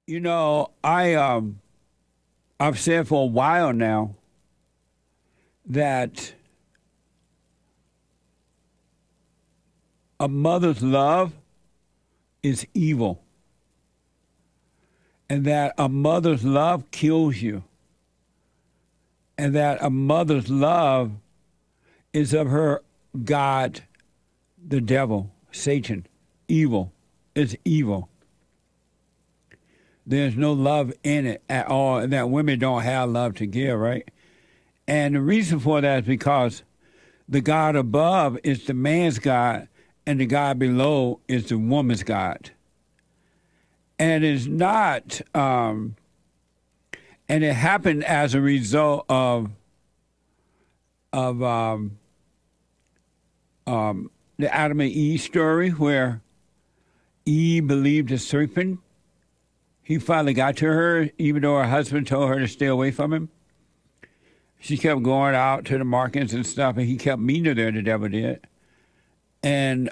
I've said for a while now that a mother's love is evil, and that a mother's love kills you, and that a mother's love is of her God, the devil, Satan, evil. It's evil. There's no love in it at all, and that women don't have love to give, right? And the reason for that is because the God above is the man's God, and the God below is the woman's God. And it's not, and it happened as a result of the Adam and Eve story, where Eve believed the serpent. He finally got to her, even though her husband told her to stay away from him. She kept going out to the markets and stuff, and he kept meeting her there, the devil did. And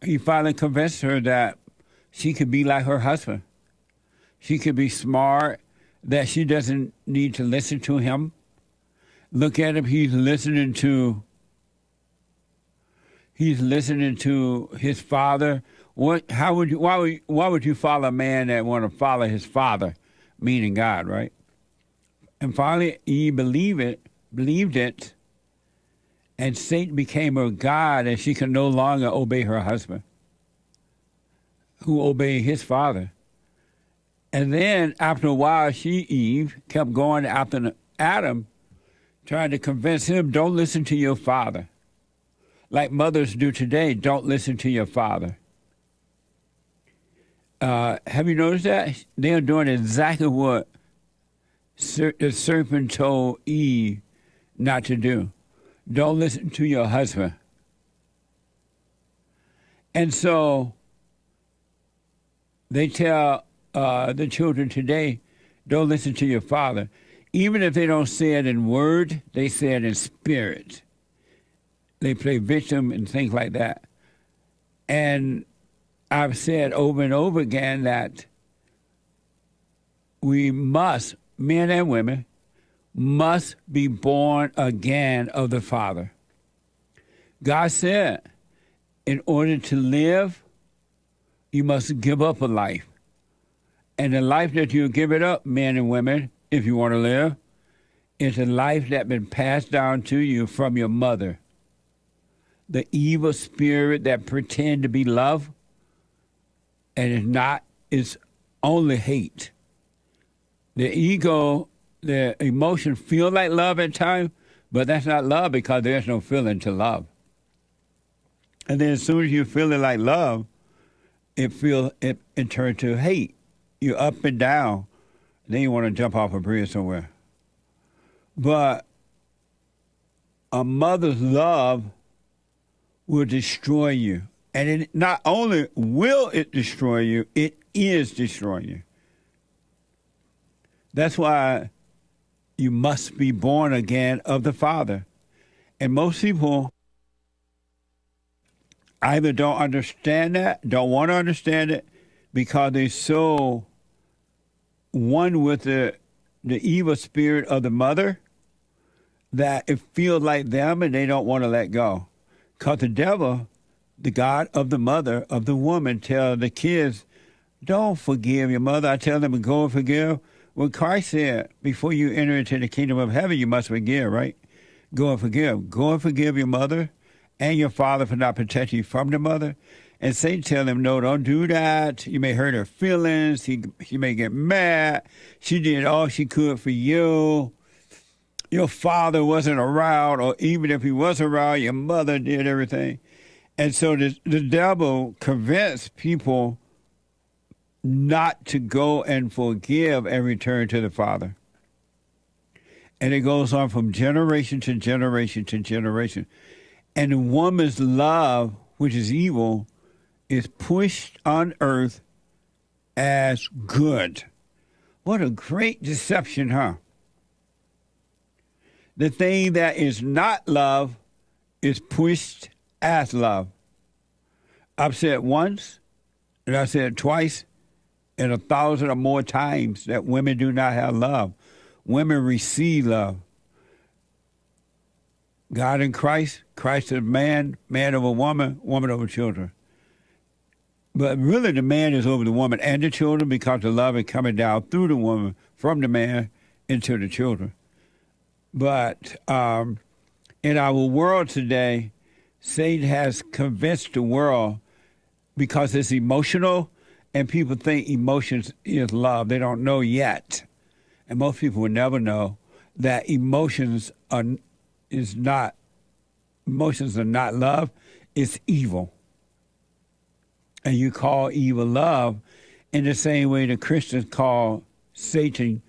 he finally convinced her that she could be like her husband. She could be smart, that she doesn't need to listen to him. Look at him, he's listening to his father. Why would you follow a man that want to follow his father, meaning God, right? And finally, Eve believed it, and Satan became her God, and she could no longer obey her husband, who obeyed his father. And then, after a while, Eve, kept going after Adam, trying to convince him, don't listen to your father. Like mothers do today, don't listen to your father. Have you noticed that? They are doing exactly what the serpent told Eve not to do. Don't listen to your husband. And so they tell the children today, don't listen to your father. Even if they don't say it in word, they say it in spirit. They play victim and things like that. And I've said over and over again that we must, men and women, must be born again of the Father. God said, in order to live, you must give up a life. And the life that you give it up, men and women, if you want to live, is a life that's been passed down to you from your mother. The evil spirit that pretend to be love, and it's not, it's only hate. The ego, the emotion feel like love at times, but that's not love because there's no feeling to love. And then as soon as you feel it like love, it turns to hate. You're up and down. Then you want to jump off a bridge somewhere. But a mother's love will destroy you. And it not only will it destroy you, it is destroying you. That's why you must be born again of the Father. And most people either don't understand that, don't want to understand it, because they're so one with the evil spirit of the mother that it feels like them and they don't want to let go. Because the devil, the God of the mother, of the woman, tell the kids, don't forgive your mother. I tell them to go and forgive. Well, Christ said, before you enter into the kingdom of heaven, you must forgive, right? Go and forgive. Go and forgive your mother and your father for not protecting you from the mother. And Satan tell them, no, don't do that. You may hurt her feelings. She may get mad. She did all she could for you. Your father wasn't around, or even if he was around, your mother did everything. And so the devil convinced people not to go and forgive and return to the Father. And it goes on from generation to generation to generation. And the woman's love, which is evil, is pushed on earth as good. What a great deception, huh? The thing that is not love is pushed as love. I've said it once, and I've said it twice, and 1,000 or more times that women do not have love. Women receive love. God in Christ, Christ is man, man over woman, woman over children. But really the man is over the woman and the children because the love is coming down through the woman from the man into the children. But in our world today, Satan has convinced the world because it's emotional and people think emotions is love. They don't know yet. And most people will never know that emotions are not love, it's evil. And you call evil love in the same way the Christians call Satan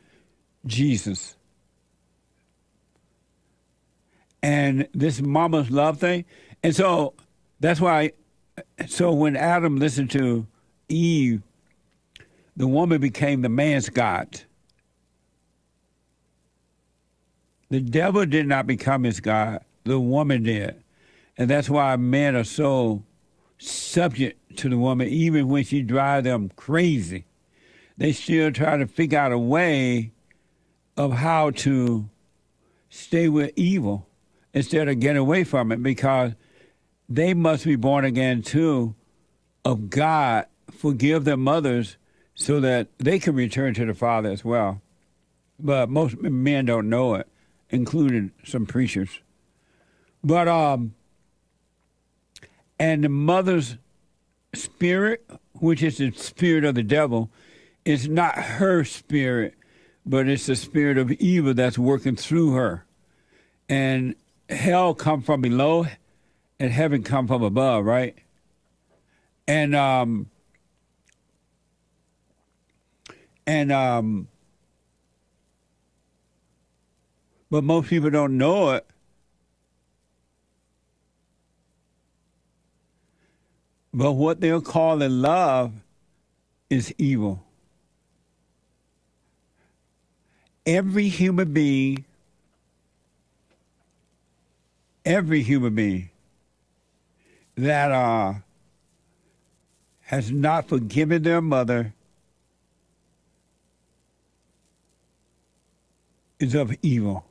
Jesus. And this mama's love thing, and so that's why, so when Adam listened to Eve, the woman became the man's God. The devil did not become his God. The woman did. And that's why men are so subject to the woman, even when she drives them crazy. They still try to figure out a way of how to stay with evil instead of get away from it, because they must be born again too of God, forgive their mothers so that they can return to the Father as well. But most men don't know it, including some preachers. But and the mother's spirit, which is the spirit of the devil, is not her spirit, but it's the spirit of evil that's working through her. And hell come from below, and heaven come from above, right? And but most people don't know it. But what they're calling love is evil. Every human being that has not forgiven their mother is of evil.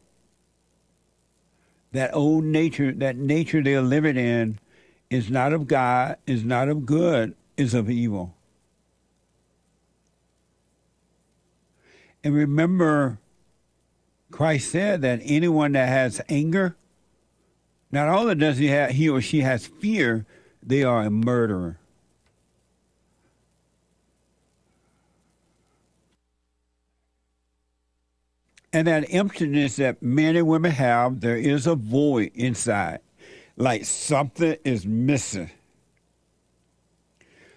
That old nature, that nature they're living in, is not of God, is not of good, is of evil. And remember, Christ said that anyone that has anger, not only does he or she has fear, they are a murderer. And that emptiness that men and women have, there is a void inside. Like something is missing.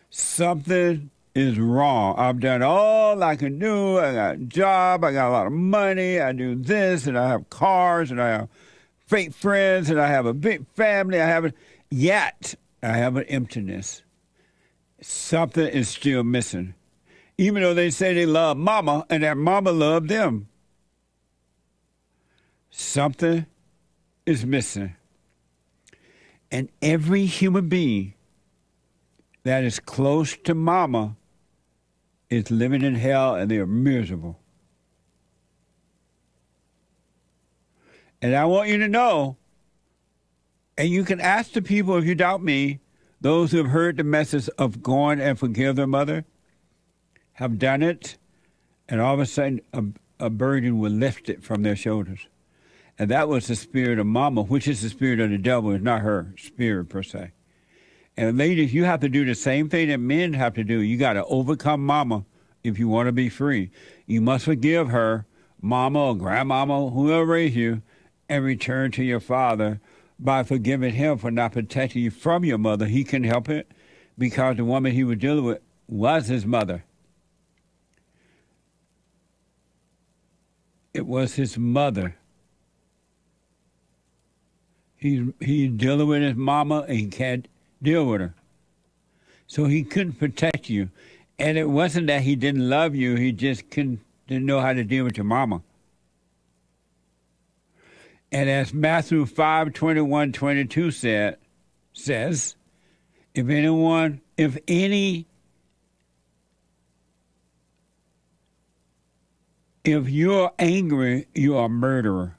Something is wrong. I've done all I can do. I got a job. I got a lot of money. I do this, and I have cars, and I have fake friends, and I have a big family. Yet I have an emptiness. Something is still missing. Even though they say they love mama, and that mama loved them. Something is missing. And every human being that is close to mama is living in hell, and they are miserable. And I want you to know, and you can ask the people if you doubt me, those who have heard the message of going and forgive their mother, have done it, and all of a sudden a burden will lift it from their shoulders. And that was the spirit of mama, which is the spirit of the devil. It's not her spirit per se. And ladies, you have to do the same thing that men have to do. You got to overcome mama if you want to be free. You must forgive her, mama or grandmama, whoever raised you, and return to your father by forgiving him for not protecting you from your mother. He couldn't help it because the woman he was dealing with was his mother. It was his mother. He's dealing with his mama, and he can't deal with her. So he couldn't protect you. And it wasn't that he didn't love you, he just didn't know how to deal with your mama. And as Matthew 5:21-22 says, if any If you're angry, you are a murderer.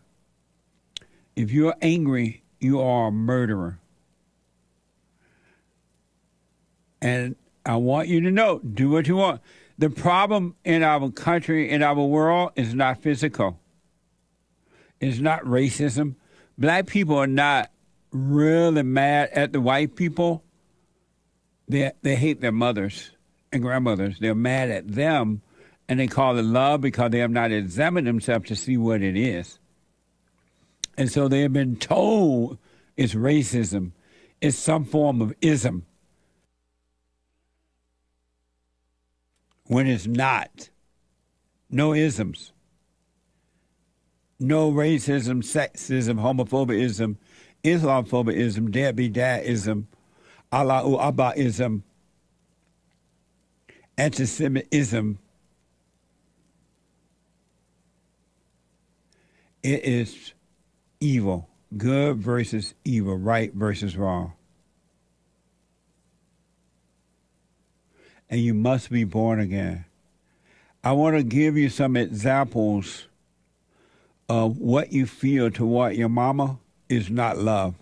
If you're angry, you are a murderer. And I want you to know, do what you want. The problem in our country, in our world, is not physical. It's not racism. Black people are not really mad at the white people. They hate their mothers and grandmothers. They're mad at them, and they call it love because they have not examined themselves to see what it is. And so they have been told it's racism. It's some form of ism, when it's not. No isms. No racism, sexism, homophobism, Islamophobism, deadbeat-dadism, Allahu Abba-ism, anti-Semitism. It is evil. Good versus evil. Right versus wrong. And you must be born again. I want to give you some examples of what you feel toward your mama is not love.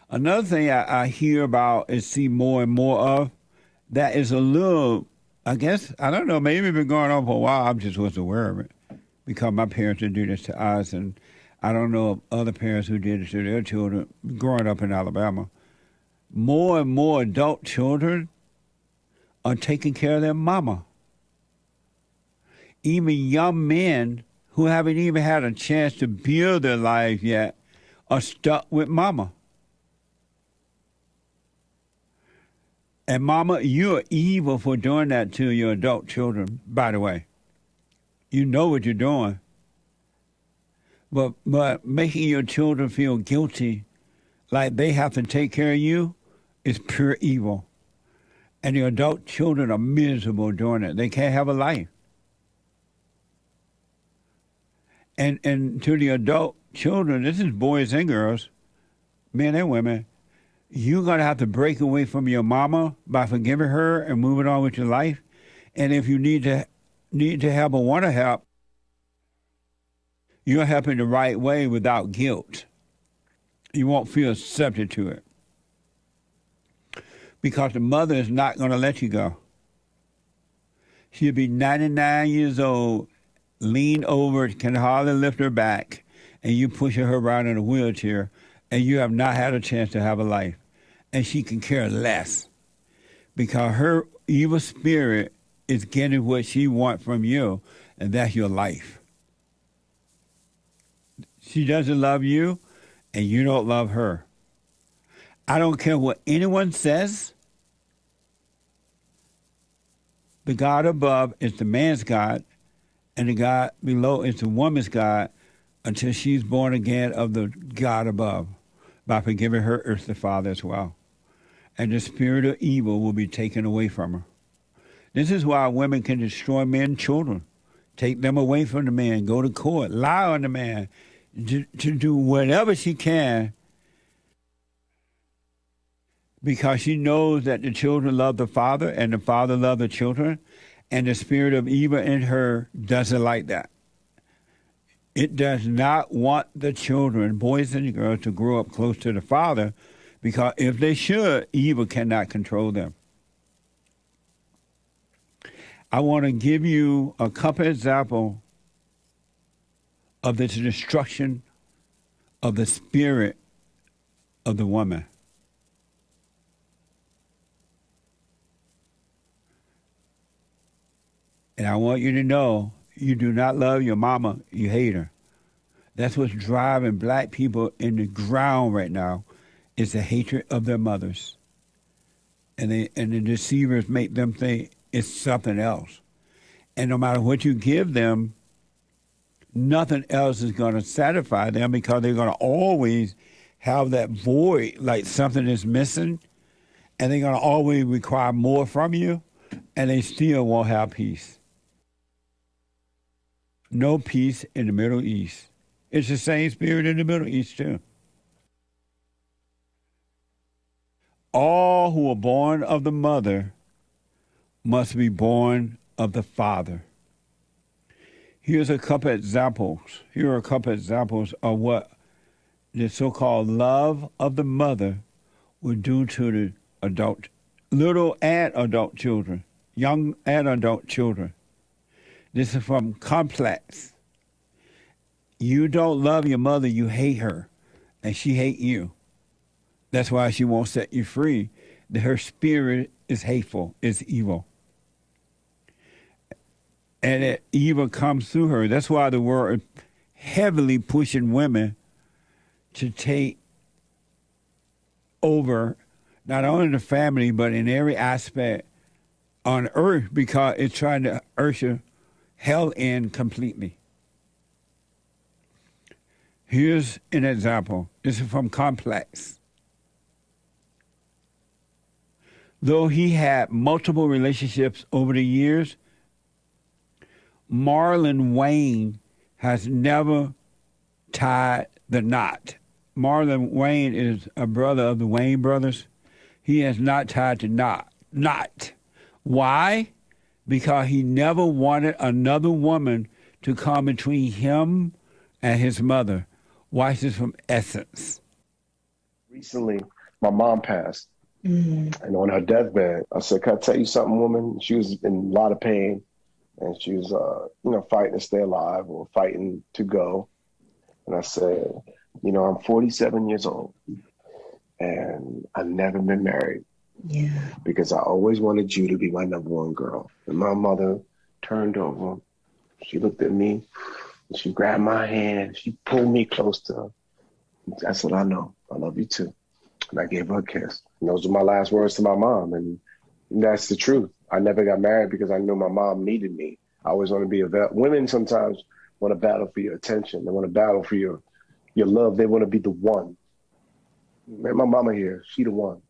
Another thing I hear about and see more and more of, that is a little, I guess, I don't know, maybe it's been going on for a while, I just wasn't aware of it, because my parents didn't do this to us, and I don't know of other parents who did it to their children growing up in Alabama. More and more adult children are taking care of their mama. Even young men who haven't even had a chance to build their lives yet are stuck with mama. And mama, you're evil for doing that to your adult children, by the way. You know what you're doing. But making your children feel guilty, like they have to take care of you, is pure evil. And the adult children are miserable doing it. They can't have a life. And to the adult children, this is boys and girls, men and women, you're going to have to break away from your mama by forgiving her and moving on with your life. And if you need to help or want to help, you're helping the right way without guilt. You won't feel subject to it. Because the mother is not going to let you go. She'll be 99 years old, lean over, can hardly lift her back, and you pushing her around in a wheelchair, and you have not had a chance to have a life. And she can care less because her evil spirit is getting what she wants from you, and that's your life. She doesn't love you, and you don't love her. I don't care what anyone says. The God above is the man's God, and the God below is the woman's God until she's born again of the God above by forgiving her earthly father as well. And the spirit of evil will be taken away from her. This is why women can destroy men's children, take them away from the man, go to court, lie on the man, to do whatever she can because she knows that the children love the father and the father loves the children, and the spirit of evil in her doesn't like that. It does not want the children, boys and girls, to grow up close to the father because if they should, evil cannot control them. I want to give you a couple examples of the destruction of the spirit of the woman. And I want you to know, you do not love your mama, you hate her. That's what's driving black people in the ground right now, is the hatred of their mothers. And the deceivers make them think it's something else. And no matter what you give them, nothing else is going to satisfy them because they're going to always have that void, like something is missing, and they're going to always require more from you, and they still won't have peace. No peace in the Middle East. It's the same spirit in the Middle East, too. All who are born of the mother must be born of the father. Here are a couple examples of what the so-called love of the mother would do to the little and adult children, young and adult children. This is from Complex. You don't love your mother, you hate her, and she hates you. That's why she won't set you free. Her spirit is hateful, is evil. And evil comes through her. That's why the world is heavily pushing women to take over not only the family, but in every aspect on earth, because it's trying to usher hell in completely. Here's an example. This is from Complex. Though he had multiple relationships over the years, Marlon Wayans has never tied the knot. Marlon Wayans is a brother of the Wayans brothers. He has not tied the knot. Why? Because he never wanted another woman to come between him and his mother. Watch this from Essence. Recently, my mom passed. And on her deathbed, I said, "Can I tell you something, woman?" She was in a lot of pain, and she was, fighting to stay alive or fighting to go. And I said, I'm 47 years old, and I've never been married. Yeah. Because I always wanted you to be my number one girl. And my mother turned over. She looked at me, and she grabbed my hand. She pulled me close to her. I said, "I know. I love you too." And I gave her a kiss. And those were my last words to my mom. And that's the truth. I never got married because I knew my mom needed me. I always want to be women sometimes want to battle for your attention. They want to battle for your love. They want to be the one. Man, my mama here, she the one.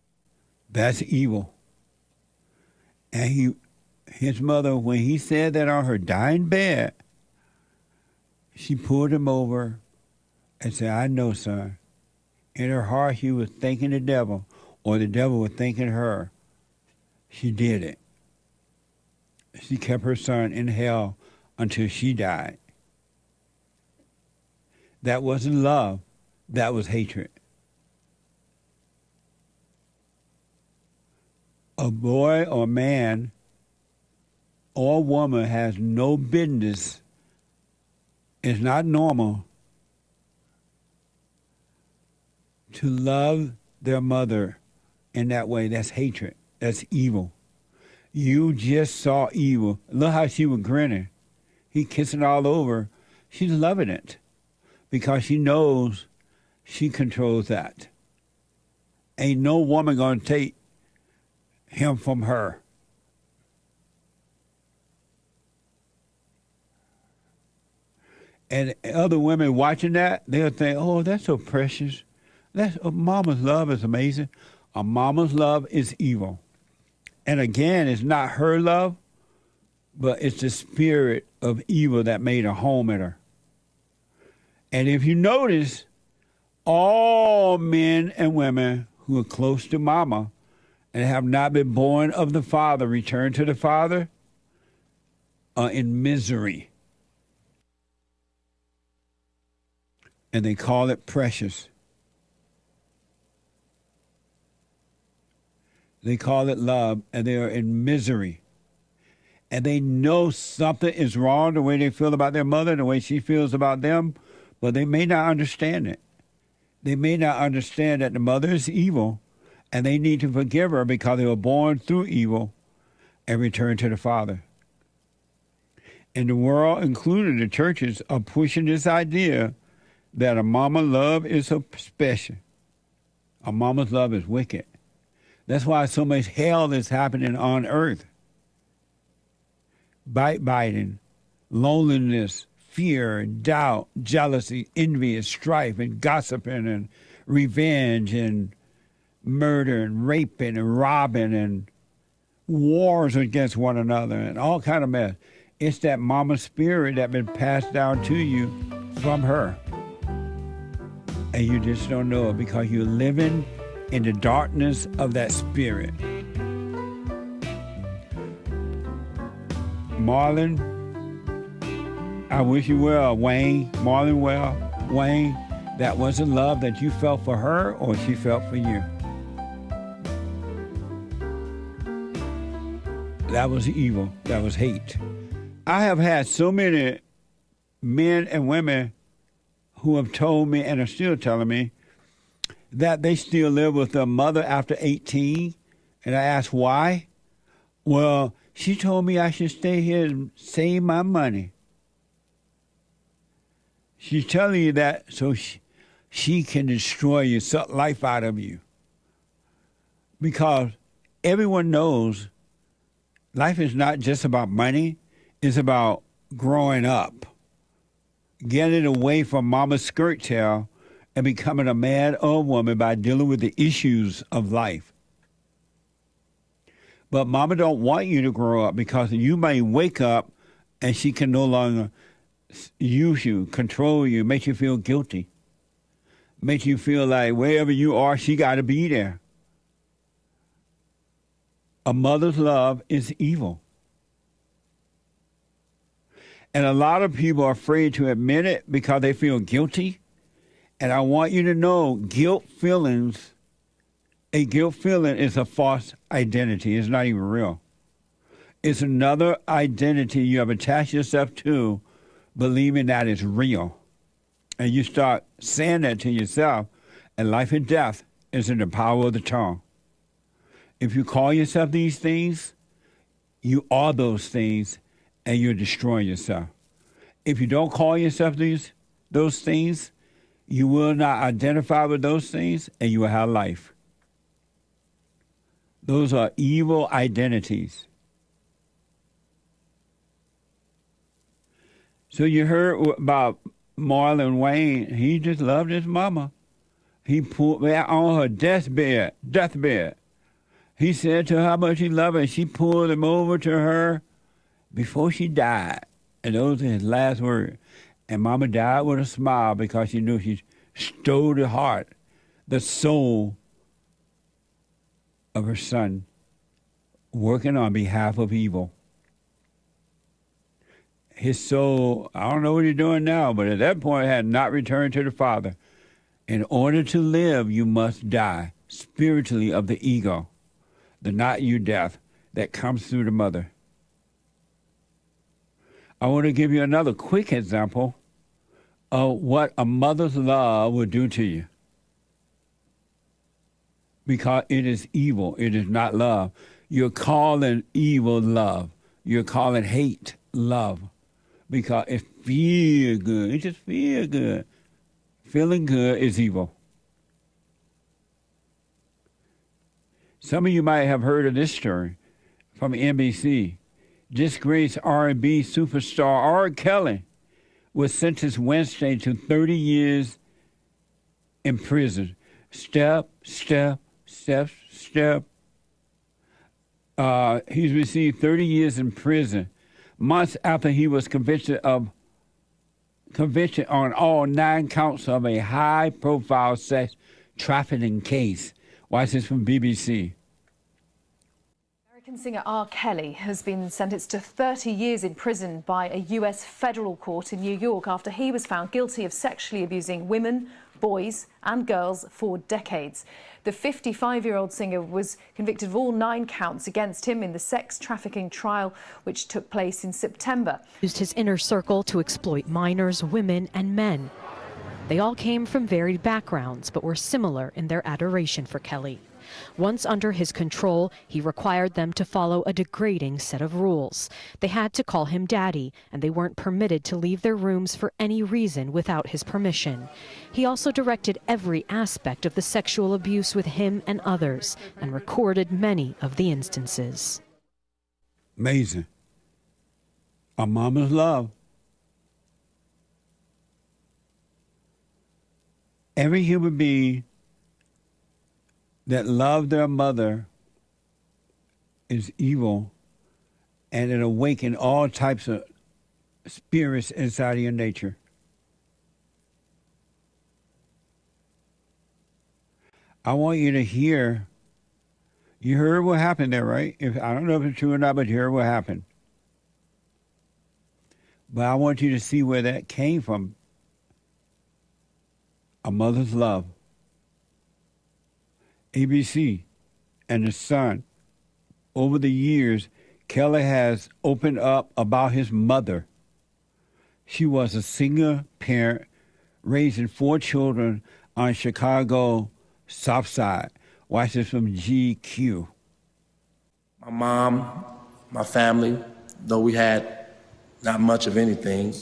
That's evil. And his mother, when he said that on her dying bed, she pulled him over and said, "I know, son." In her heart, she was thanking the devil, or the devil was thanking her. She did it. She kept her son in hell until she died. That wasn't love. That was hatred. A boy or man or woman has no business. It's not normal to love their mother in that way. That's hatred. That's evil. You just saw evil. Look how she was grinning. He kissing all over. She's loving it because she knows she controls that. Ain't no woman gonna take him from her. And other women watching that, they'll think, "Oh, that's so precious. Mama's love is amazing." A mama's love is evil. And again, it's not her love, but it's the spirit of evil that made a home in her. And if you notice, all men and women who are close to mama and have not been born of the father, return to the father, are in misery. And they call it precious. They call it love, and they are in misery. And they know something is wrong, the way they feel about their mother, the way she feels about them, but they may not understand it. They may not understand that the mother is evil, and they need to forgive her because they were born through evil and return to the Father. And the world, including the churches, are pushing this idea that a mama love is so special. A mama's love is wicked. That's why so much hell is happening on earth. Backbiting, loneliness, fear, doubt, jealousy, envy, and strife, and gossiping, and revenge, and murder, and raping, and robbing, and wars against one another, and all kind of mess. It's that mama spirit that been passed down to you from her. And you just don't know it because you're living in the darkness of that spirit. Marlon, I wish you well. Wayne, Marlon, well, Wayne, that wasn't love that you felt for her or she felt for you. That was evil. That was hate. I have had so many men and women who have told me and are still telling me that they still live with their mother after 18. And I asked why. Well, she told me I should stay here and save my money. She's telling you that so she can destroy you, suck life out of you. Because everyone knows life is not just about money. It's about growing up, getting away from mama's skirt tail and becoming a man or woman by dealing with the issues of life. But mama don't want you to grow up because you may wake up and she can no longer use you, control you, make you feel guilty, make you feel like wherever you are, she got to be there. A mother's love is evil. And a lot of people are afraid to admit it because they feel guilty. And I want you to know a guilt feeling is a false identity. It's not even real. It's another identity you have attached yourself to, believing that is real. And you start saying that to yourself, and life and death is in the power of the tongue. If you call yourself these things, you are those things, and you're destroying yourself. If you don't call yourself those things, you will not identify with those things, and you will have life. Those are evil identities. So you heard about Marlon Wayans. He just loved his mama. He pulled her on her deathbed. He said to her how much he loved her, and she pulled him over to her before she died. And those are his last words. And mama died with a smile because she knew she stole the heart, the soul of her son, working on behalf of evil. His soul, I don't know what he's doing now, but at that point had not returned to the Father. In order to live, you must die spiritually of the ego, the not you death that comes through the mother. I want to give you another quick example of what a mother's love will do to you. Because it is evil, it is not love. You're calling evil love. You're calling hate love. Because it feels good. It just feels good. Feeling good is evil. Some of you might have heard of this story from NBC. Disgraced R&B superstar R. Kelly was sentenced Wednesday to 30 years in prison. Step. He's received 30 years in prison, months after he was convicted on all 9 counts of a high-profile sex trafficking case. Watch this from BBC. American singer R. Kelly has been sentenced to 30 years in prison by a U.S. federal court in New York after he was found guilty of sexually abusing women, boys and girls for decades. The 55-year-old singer was convicted of all 9 counts against him in the sex trafficking trial, which took place in September. Used his inner circle to exploit minors, women and men. They all came from varied backgrounds, but were similar in their adoration for Kelly. Once under his control, he required them to follow a degrading set of rules. They had to call him daddy, and they weren't permitted to leave their rooms for any reason without his permission. He also directed every aspect of the sexual abuse with him and others, and recorded many of the instances. Amazing. A mama's love. Every human being that love their mother is evil, and it awakens all types of spirits inside of your nature. I want you to hear. You heard what happened there, right? I don't know if it's true or not, but you heard what happened. But I want you to see where that came from. A mother's love. ABC and the son. Over the years, Kelly has opened up about his mother. She was a single parent raising 4 children on Chicago South Side. Watch this from GQ. My mom, my family, though we had not much of anything,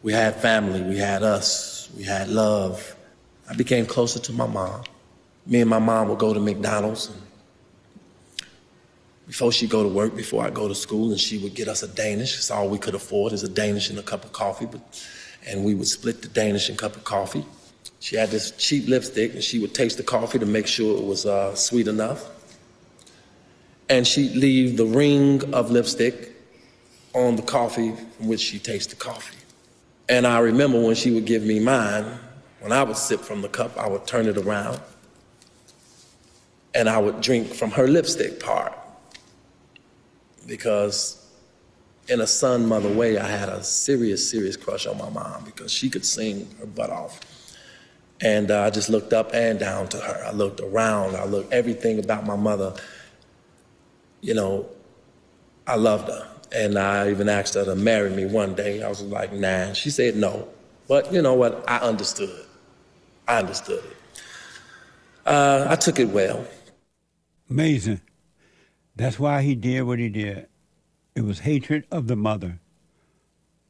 we had family, we had us, we had love. I became closer to my mom. Me and my mom would go to McDonald's, and before she'd go to work, before I go to school, and she would get us a Danish. It's all we could afford is a Danish and a cup of coffee, and we would split the Danish and cup of coffee. She had this cheap lipstick, and she would taste the coffee to make sure it was sweet enough. And she'd leave the ring of lipstick on the coffee from which she tasted coffee. And I remember when she would give me mine, when I would sip from the cup, I would turn it around, and I would drink from her lipstick part. Because in a son-mother way, I had a serious, serious crush on my mom because she could sing her butt off. And I just looked up and down to her. I looked around, I looked everything about my mother. You know, I loved her. And I even asked her to marry me one day. I was like, nah. She said no. But you know what? I understood. I understood it. I took it well. Amazing. That's why he did what he did. It was hatred of the mother.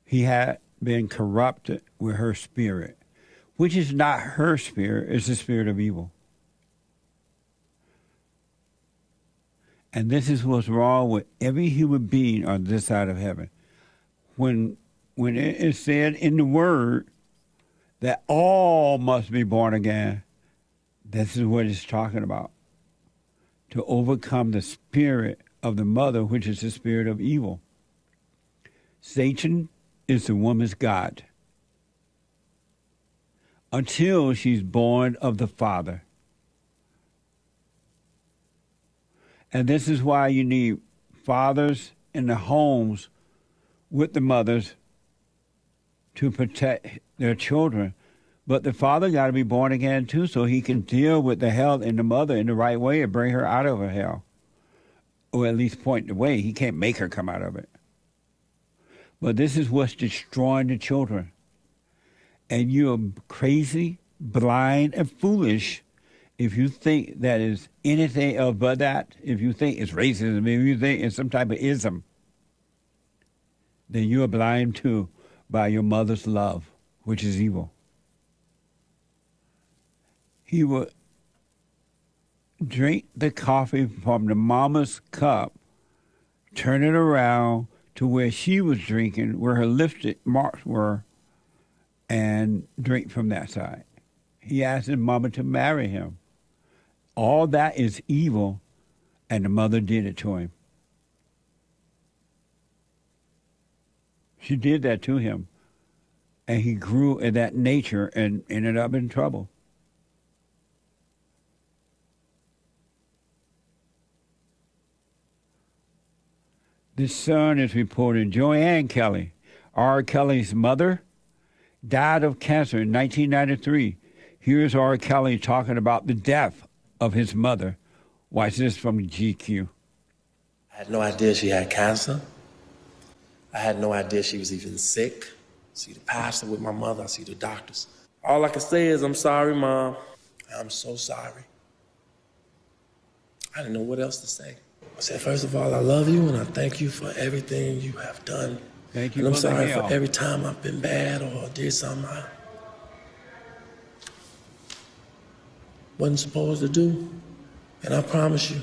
He had been corrupted with her spirit, which is not her spirit, it's the spirit of evil. And this is what's wrong with every human being on this side of heaven. When it is said in the word that all must be born again, this is what it's talking about. To overcome the spirit of the mother, which is the spirit of evil. Satan is the woman's god until she's born of the father. And this is why you need fathers in the homes with the mothers to protect their children. But the father got to be born again too, so he can deal with the hell in the mother in the right way and bring her out of her hell. Or at least point the way. He can't make her come out of it. But this is what's destroying the children. And you're crazy, blind, and foolish if you think that is anything else but that. If you think it's racism, if you think it's some type of ism, then you are blind too by your mother's love, which is evil. He would drink the coffee from the mama's cup, turn it around to where she was drinking, where her lipstick marks were, and drink from that side. He asked his mama to marry him. All that is evil, and the mother did it to him. She did that to him, and he grew in that nature and ended up in trouble. This son is reporting Joanne Kelly, R. Kelly's mother, died of cancer in 1993. Here's R. Kelly talking about the death of his mother. Watch this from GQ. I had no idea she had cancer. I had no idea she was even sick. I see the pastor with my mother, I see the doctors. All I can say is, I'm sorry, Mom. I'm so sorry. I didn't know what else to say. I said, first of all, I love you and I thank you for everything you have done. Thank you. And I'm sorry for every time I've been bad or did something I wasn't supposed to do. And I promise you.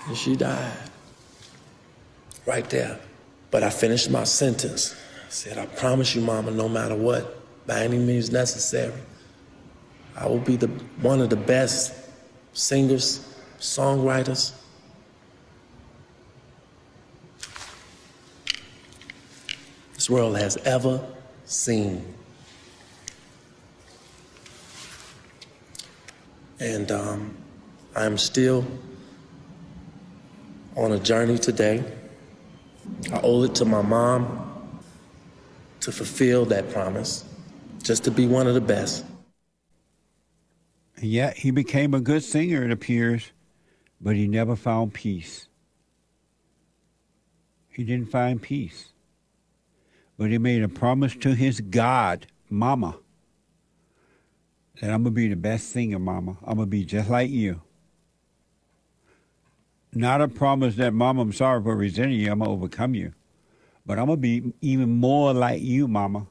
And she died right there. But I finished my sentence. I said, I promise you, Mama, no matter what, by any means necessary, I will be one of the best singers, songwriters this world has ever seen. And I'm still on a journey today I owe it to my mom to fulfill that promise, just to be one of the best. And yet he became a good singer, it appears, but he never found peace. He didn't find peace. But he made a promise to his God, Mama, that I'm going to be the best singer, Mama. I'm going to be just like you. Not a promise that, Mama, I'm sorry for resenting you. I'm going to overcome you. But I'm going to be even more like you, Mama.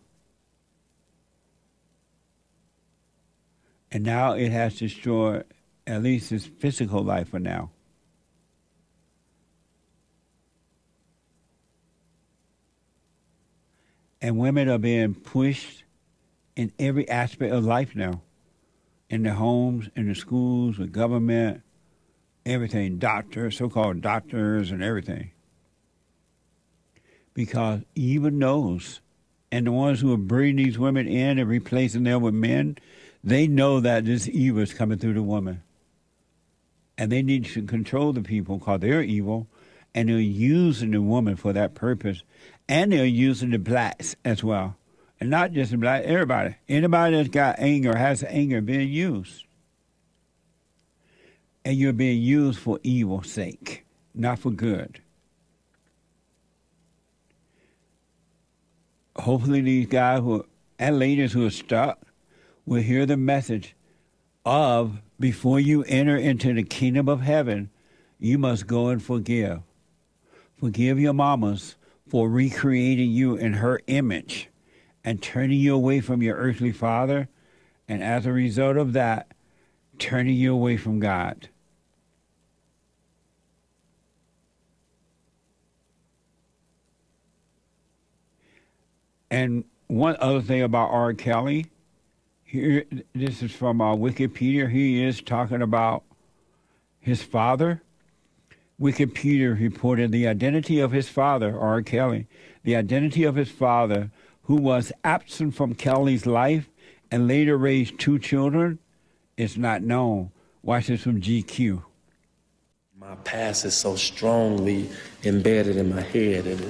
And now it has destroyed at least his physical life for now. And women are being pushed in every aspect of life now. In the homes, in the schools, the government, everything. Doctors, so-called doctors and everything. Because evil knows. And the ones who are bringing these women in and replacing them with men, they know that this evil is coming through the woman. And they need to control the people because they're evil. And they're using the woman for that purpose. And they're using the blacks as well. And not just the black, everybody. Anybody that's got anger, has anger, being used. And you're being used for evil's sake, not for good. Hopefully these guys and ladies who are stuck will hear the message of, before you enter into the kingdom of heaven, you must go and forgive. Forgive your mamas for recreating you in her image and turning you away from your earthly father, and as a result of that, turning you away from God. And one other thing about R. Kelly, here, this is from Wikipedia. He is talking about his father. Wikipedia reported the identity of his father, R. Kelly, the identity of his father, who was absent from Kelly's life and later raised 2 children, is not known. Watch this from GQ. My past is so strongly embedded in my head, and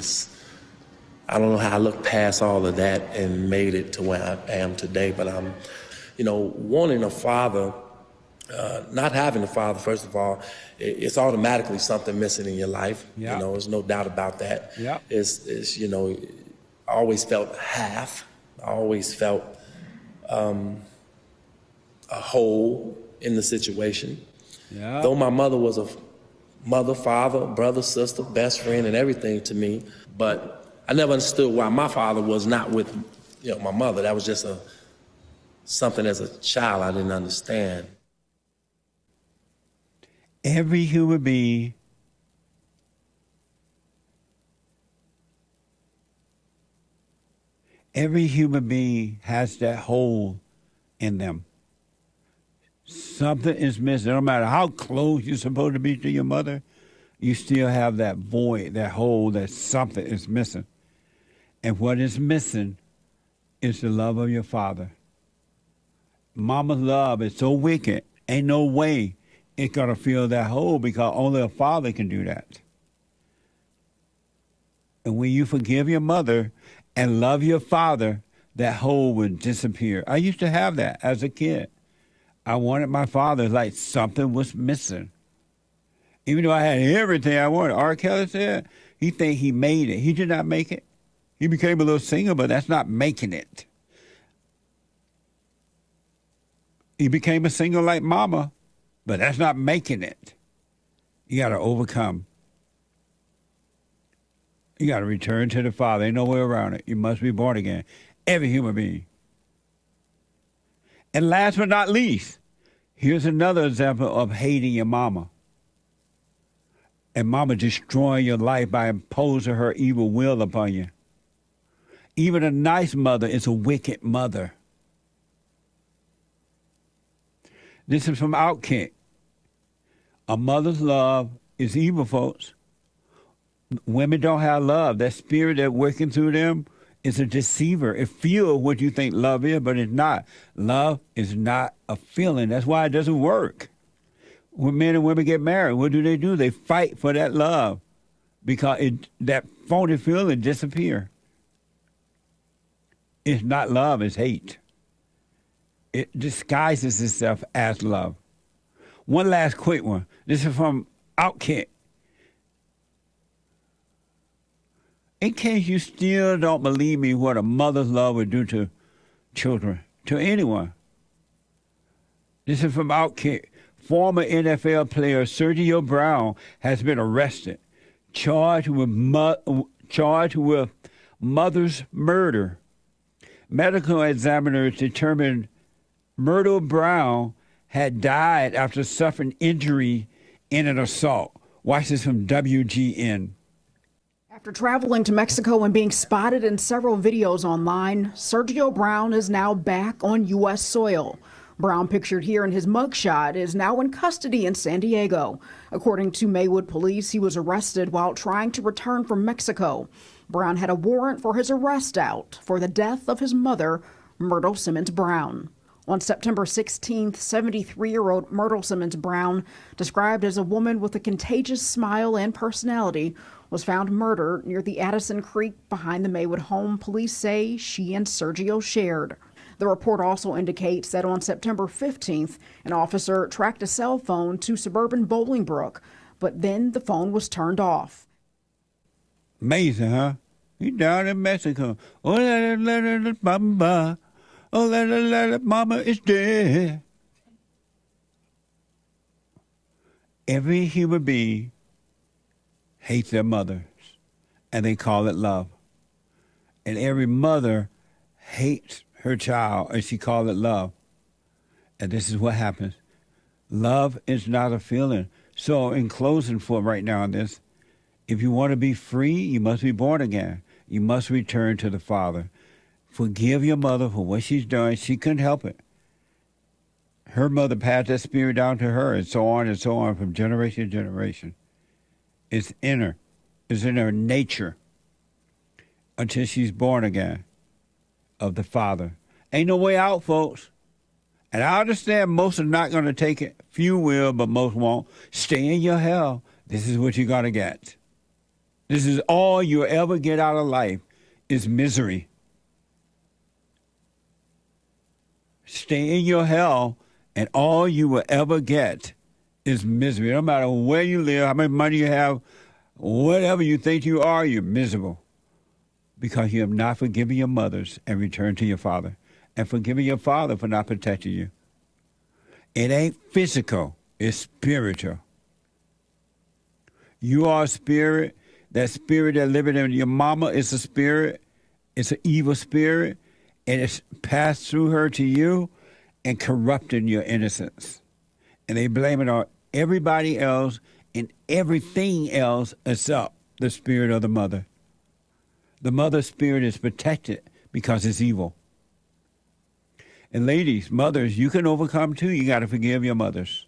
I don't know how I looked past all of that and made it to where I am today, but I'm, wanting a father, not having a father, first of all, it's automatically something missing in your life. Yeah. There's no doubt about that. Yeah. I always felt half. I always felt a hole in the situation. Yeah. Though my mother was a mother, father, brother, sister, best friend, and everything to me, but I never understood why my father was not with, my mother. That was just something as a child I didn't understand. Every human being has that hole in them. Something is missing. No matter how close you're supposed to be to your mother, you still have that void, that hole, that something is missing. And what is missing is the love of your father. Mama's love is so wicked, ain't no way it's going to fill that hole, because only a father can do that. And when you forgive your mother and love your father, that hole will disappear. I used to have that as a kid. I wanted my father like something was missing. Even though I had everything I wanted. R. Kelly said he think he made it. He did not make it. He became a little singer, but that's not making it. He became a singer like Mama, but that's not making it. You got to overcome. You got to return to the Father. Ain't no way around it. You must be born again. Every human being. And last but not least, here's another example of hating your mama. And mama destroying your life by imposing her evil will upon you. Even a nice mother is a wicked mother. This is from Outkick. A mother's love is evil, folks. Women don't have love. That spirit that's working through them is a deceiver. It feels what you think love is, but it's not. Love is not a feeling. That's why it doesn't work. When men and women get married, what do? They fight for that love. because that phony feeling disappear. It's not love, it's hate. It disguises itself as love. One last quick one. This is from Outkick. In case you still don't believe me what a mother's love would do to children, to anyone. This is from Outkick. Former NFL player Sergio Brown has been arrested, charged with mother's murder. Medical examiners determined Myrtle Brown had died after suffering injury in an assault. Watch this from WGN. After traveling to Mexico and being spotted in several videos online, Sergio Brown is now back on U.S. soil. Brown, pictured here in his mugshot, is now in custody in San Diego. According to Maywood police, he was arrested while trying to return from Mexico. Brown had a warrant for his arrest out for the death of his mother, Myrtle Simmons Brown. On September 16th, 73-year-old Myrtle Simmons Brown, described as a woman with a contagious smile and personality, was found murdered near the Addison Creek behind the Maywood home police say she and Sergio shared. The report also indicates that on September 15th, an officer tracked a cell phone to suburban Bolingbrook, but then the phone was turned off. Amazing, huh? He's down in Mexico. Oh, la mama. Oh, la mama is dead. Every human being hates their mothers, and they call it love. And every mother hates her child, and she calls it love. And this is what happens. Love is not a feeling. So in closing for right now on this, if you want to be free, you must be born again. You must return to the Father. Forgive your mother for what she's done. She couldn't help it. Her mother passed that spirit down to her, and so on from generation to generation. It's in her. It's in her nature until she's born again of the Father. Ain't no way out, folks. And I understand most are not going to take it. Few will, but most won't. Stay in your hell. This is what you're going to get. This is all you'll ever get out of life is misery. Stay in your hell, and all you will ever get is misery. No matter where you live, how much money you have, whatever you think you are, you're miserable. Because you have not forgiven your mothers and returned to your father. And forgiven your father for not protecting you. It ain't physical, it's spiritual. You are a spirit. That spirit that living in your mama is a spirit. It's an evil spirit. And it's passed through her to you and corrupting your innocence. And they blame it on everybody else and everything else except the spirit of the mother. The mother spirit is protected because it's evil. And ladies, mothers, you can overcome too. You got to forgive your mothers.